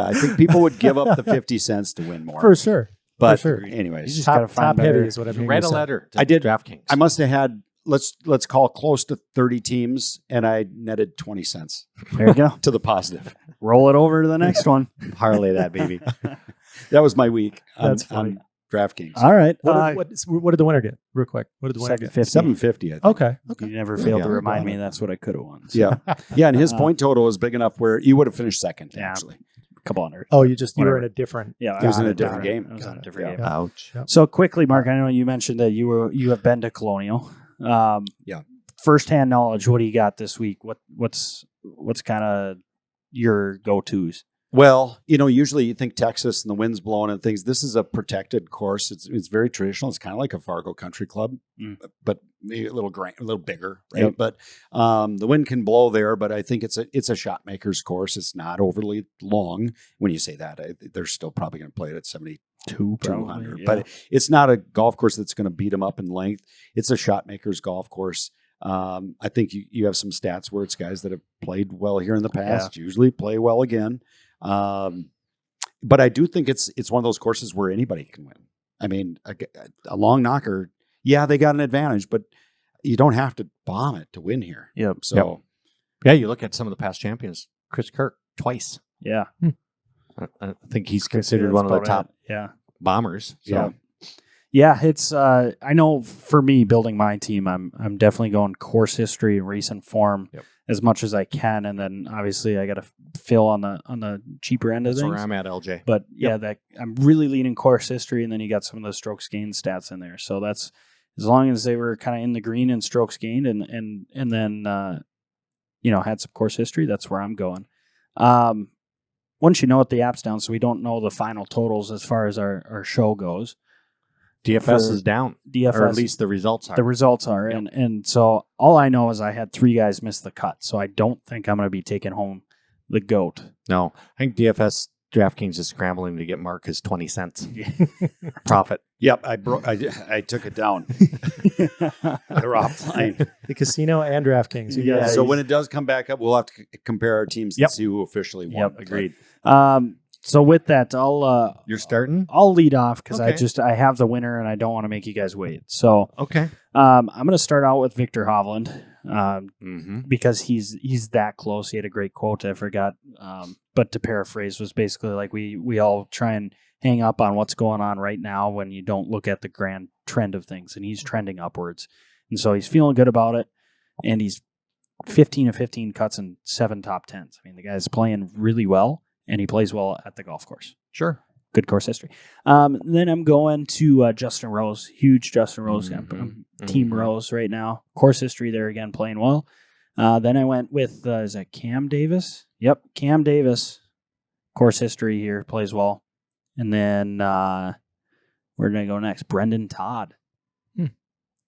I think people would give up the 50 cents to win more. For sure. But for sure. anyways, you just gotta find top heavy is what I mean. Write a letter to I did. DraftKings. I must have had, let's call close to 30 teams, and I netted 20 cents. There you go. To the positive. Roll it over to the next one. Parlay that, baby. That was my week That's funny. on DraftKings. All right. What did the winner get? Real quick. What did the winner get? 750. I think. Okay. You never failed to remind me that's what I could have won. So. Yeah. And his point total was big enough where you would have finished second, actually. A couple hundred. Oh, you were in a different. Yeah, it was in a different game. It was in a different game. Ouch. Yep. So quickly, Mark, I know you mentioned that you have been to Colonial. Firsthand knowledge. What do you got this week? What's kind of your go-tos? Well, usually you think Texas and the wind's blowing and things. This is a protected course. It's very traditional. It's kind of like a Fargo Country Club, but maybe a little bigger, right? Yep. But the wind can blow there. But I think it's a shot maker's course. It's not overly long. When you say that, they're still probably going to play it at 7,200. But it's not a golf course that's going to beat them up in length. It's a shot maker's golf course. I think you have some stats where it's guys that have played well here in the past, usually play well again. But I do think it's one of those courses where anybody can win. I mean, a long knocker, yeah, they got an advantage, but you don't have to bomb it to win here. Yep. So Yeah, you look at some of the past champions. Chris Kirk twice. Yeah. I think he's That's considered one of the about top it. Yeah. bombers. So. Yeah. Yeah, it's I know for me building my team, I'm definitely going course history and recent form as much as I can, and then obviously I got to fill on the cheaper end of That's things. where I'm at, LJ. But yeah, that I'm really leaning course history, and then you got some of the strokes gained stats in there. So that's as long as they were kind of in the green in strokes gained, and then had some course history. That's where I'm going. Once you know what the app's down, so we don't know the final totals as far as our show goes. DFS is down, DFS, or at least the results are. The results are, and so all I know is I had 3 guys miss the cut, so I don't think I'm going to be taking home the GOAT. No, I think DFS DraftKings is scrambling to get Marcus 20 cents profit. Yep, I took it down. They're offline. The casino and DraftKings. You guys. So when it does come back up, we'll have to compare our teams and see who officially won. Yep, agreed. So with that, I'll You're starting? I'll lead off because Okay. I have the winner and I don't want to make you guys wait. So Okay. I'm going to start out with Victor Hovland Mm-hmm. because he's that close. He had a great quote I forgot, but to paraphrase was basically like we all try and hang up on what's going on right now when you don't look at the grand trend of things, and he's trending upwards, and so he's feeling good about it, and he's 15 of 15 cuts and 7 top 10s. I mean, the guy's playing really well, and he plays well at the golf course. Sure. Good course history. Then I'm going to Justin Rose. Huge Justin Rose. Team Rose right now. Course history there again, playing well. Then I went with, is that Cam Davis? Yep, Cam Davis. Course history here, plays well. And then where did I go next? Brendan Todd.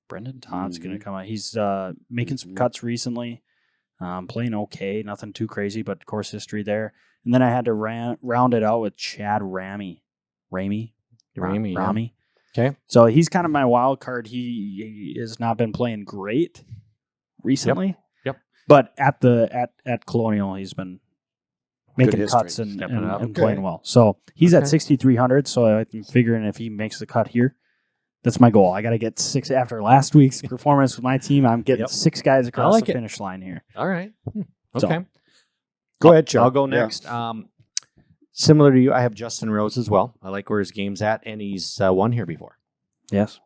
Brendan Todd's going to come out. He's making some cuts recently. Playing okay, nothing too crazy, but course history there. And then I had to round it out with Chad Rami. Rami. Okay. So he's kind of my wild card. He has not been playing great recently. Yep. But at Colonial, he's been making history. cuts and Stepping up. and playing well. So he's at 6,300. So I'm figuring if he makes the cut here, that's my goal. I got to get 6 after last week's performance with my team. I'm getting 6 guys across the finish line here. All right. So, Okay. Go ahead, Chuck. I'll go next. Similar to you, I have Justin Rose as well. I like where his game's at, and he's won here before. Yes.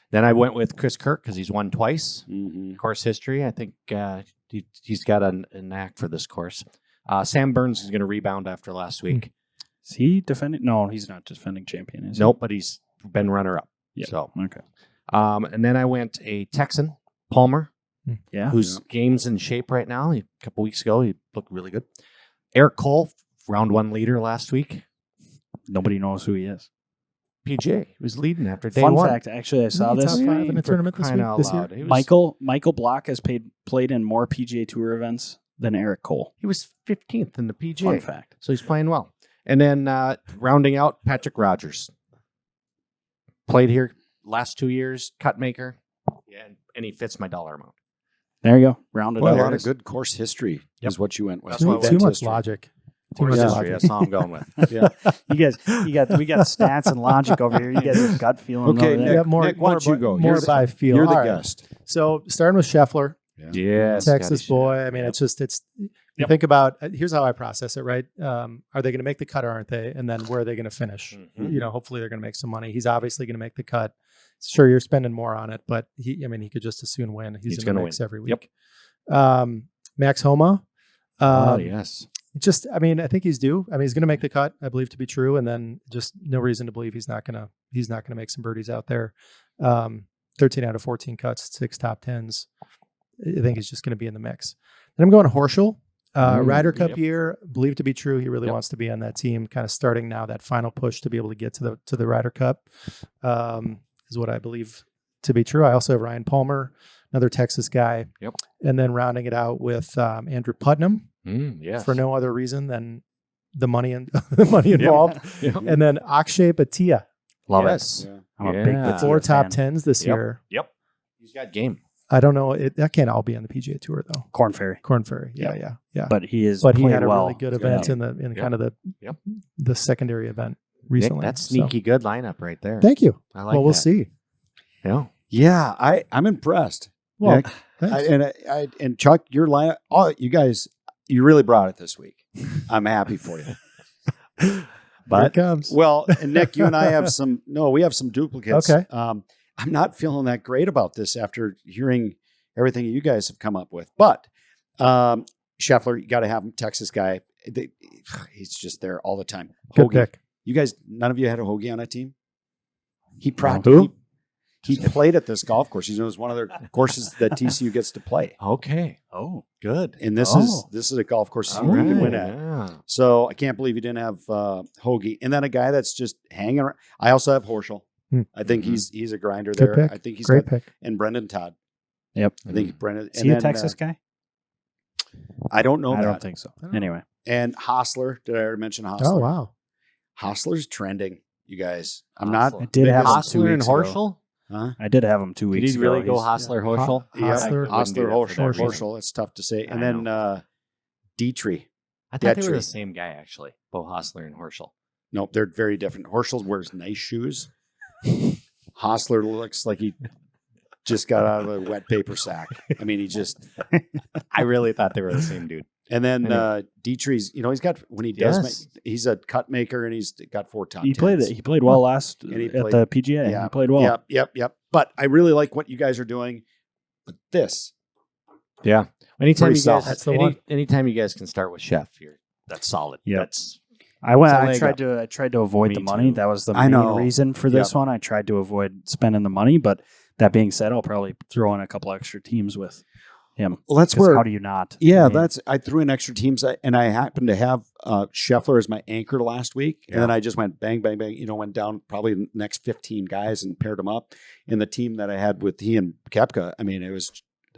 Then I went with Chris Kirk because he's won twice. Mm-hmm. Course history, I think he's got a knack for this course. Sam Burns is going to rebound after last week. Is he defending? No, he's not defending champion. Is he? Nope, but he's been runner-up. Yeah. So, Okay. and then I went a Texan, Palmer, Yeah. whose game's in shape right now. A couple weeks ago, he looked really good. Eric Cole, round 1 leader last week. Nobody knows who he is. PGA, he was leading after day Fun 1. fact, actually, I saw Isn't he this. top 5 in a tournament this Crying week? out This year? loud. He was, Michael Block has played in more PGA Tour events than Eric Cole. He was 15th in the PGA. Fun fact. So he's playing well. And then rounding out, Patrick Rogers. Played here last 2 years, cut maker. Yeah, and he fits my dollar amount. There you go. Rounded Well, a out. lot of good course history is what you went with. That's what I Too went much history. logic. Too Course much history, logic. that's all I'm going with. Yeah. We got stats and logic over here. You guys have gut feeling. Okay, over Nick, there. Yeah, more, Nick, why more don't you by- go? More You're by feel. You're the All right. guest. So starting with Scheffler, Yes. Texas Scotty boy. Schwab. I mean, Yep. it's. You think about here's how I process it. Right? Are they going to make the cut or aren't they? And then where are they going to finish? Mhm. Hopefully they're going to make some money. He's obviously going to make the cut. Sure, you're spending more on it, but he could just as soon win. He's in the gonna mix win. every Yep. week. Max Homa. Oh, yes. I think he's due. I mean, he's going to make the cut, I believe to be true, and then just no reason to believe he's not going to make some birdies out there. 13 out of 14 cuts, 6 top 10s. I think he's just going to be in the mix. Then I'm going to Horschel, Ryder Cup yep. year, believed to be true. He really Yep. wants to be on that team, kind of starting now that final push to be able to get to the Ryder Cup. Is what I believe to be true. I also have Ryan Palmer, another Texas guy. Yep. And then rounding it out with Andrew Putnam. Yes. For no other reason than the money and the money involved. Yep. And then Akshay Bhatia, Love Yes. Yeah. I'm a Yeah. big Yeah. Bhatia 4 top fan. 10s this Yep. year. Yep. He's got game. I don't know. That can't all be on the PGA Tour though. Corn Ferry, Corn Ferry. Yeah. but he is. But he played had a well. really good event Yeah. in Yep. kind of Yep. the secondary event Nick, recently. that's So, sneaky good lineup right there. thank you. I like Well, we'll that. see. Yeah. Yeah, I'm impressed. Well, Nick. And Chuck, your line, you guys, you really brought it this week. I'm happy for you. Here But it comes. well, and Nick, you and I have some. No, we have some duplicates. Okay. I'm not feeling that great about this after hearing everything you guys have come up with. But Scheffler, you got to have him. Texas guy. He's just there all the time. Good Hoagie. pick. You guys, none of you had a Hoagie on a team? He Who? practically. He played at this golf course. He knows one of the courses that TCU gets to play. Okay. Oh, Good. And this is a golf course you can win at. Yeah. So I can't believe you didn't have Hoagie. And then a guy that's just hanging around. I also have Horschel. I think he's a grinder Good there. pick. I think he's Great got, pick. and Brendan Todd. yep. I think Brendan. Is and he a then, Texas guy? I don't know I that. don't think so. Anyway, And Hostler. Did I already mention Hostler? Oh, wow. Hostler's trending, you guys. I'm Hostler. not. I did have him 2 Hostler and weeks ago. Horschel? Huh? I did have him 2 Did weeks he ago. really go He's- Hostler, Horschel? Hostler. Hostler, Horschel. Horschel. It's tough to say. And I then Dietrich. I thought they were Detry. the same guy, actually. Bo Hostler and Horschel. Nope, they're very different. Horschel wears nice shoes. Hostler looks like he just got out of a wet paper sack. I mean, he just. I really thought they were the same dude. And then Anyway. Dietrich's, he's got when he does, Yes. he's a cut maker and he's got 4 top He 10s. played it. He played well last And he at played- the PGA. Yeah. He played well. Yep. But I really like what you guys are doing. But this, Yeah. Anytime Pretty you guys, solid. That's the one. anytime you guys can start with Chef, that's solid. Yep. That's I went. That's all I I tried to avoid Me the money. too. That was the I main know. reason for this one. I tried to avoid spending the money. But that being said, I'll probably throw in a couple extra teams with him. well, that's 'Cause where. how do you not? Yeah, I mean, I threw in extra teams, and I happened to have Scheffler as my anchor last week, and then I just went bang, bang, bang. Went down probably the next 15 guys and paired them up. And the team that I had with he and Koepka, I mean,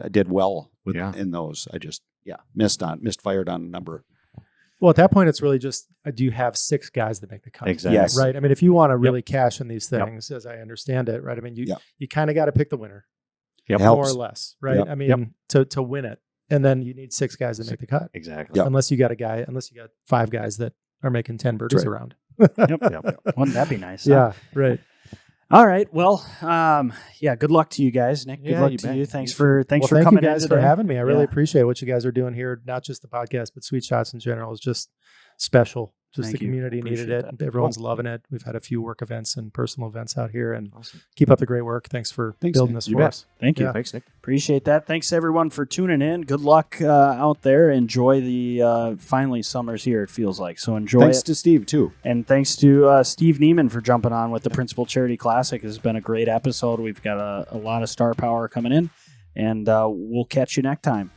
I did well with in those. I just misfired on a number. Well, at that point, it's really just do you have 6 guys that make the cut? exactly. Yes. Right. I mean, if you want to really cash in these Yep. things, as I understand it, right? I mean, you Yep. you kind of got to pick the winner, Yep. more Helps. or less, right? Yep. I mean, to win it, and then you need 6 guys to make the cut. Exactly. Yep. Unless you got 5 guys that are making 10 birdies right. around. Wouldn't that be nice? huh? Yeah. Right. All right. Well, good luck to you guys, Nick. Good Yeah, luck you to bet. you. Thanks You for Well, for thank coming you guys in for today. having me. I really Yeah. appreciate what you guys are doing here. Not just the podcast, but Sweet Shots in general is just special. Just Thank the you. community needed it. Appreciate that. Everyone's loving it. We've had a few work events and personal events out here, and Awesome. keep up the great work. Thanks for building Nick. this You for bet. us. Thank you. Yeah. Thanks, Nick. Appreciate that. Thanks everyone for tuning in. Good luck out there. Enjoy the finally summer's here. It feels like so. Enjoy Thanks it. to Steve too. And thanks to Steve Nieman for jumping on with the Principal Charity Classic. This has been a great episode. We've got a lot of star power coming in, and we'll catch you next time.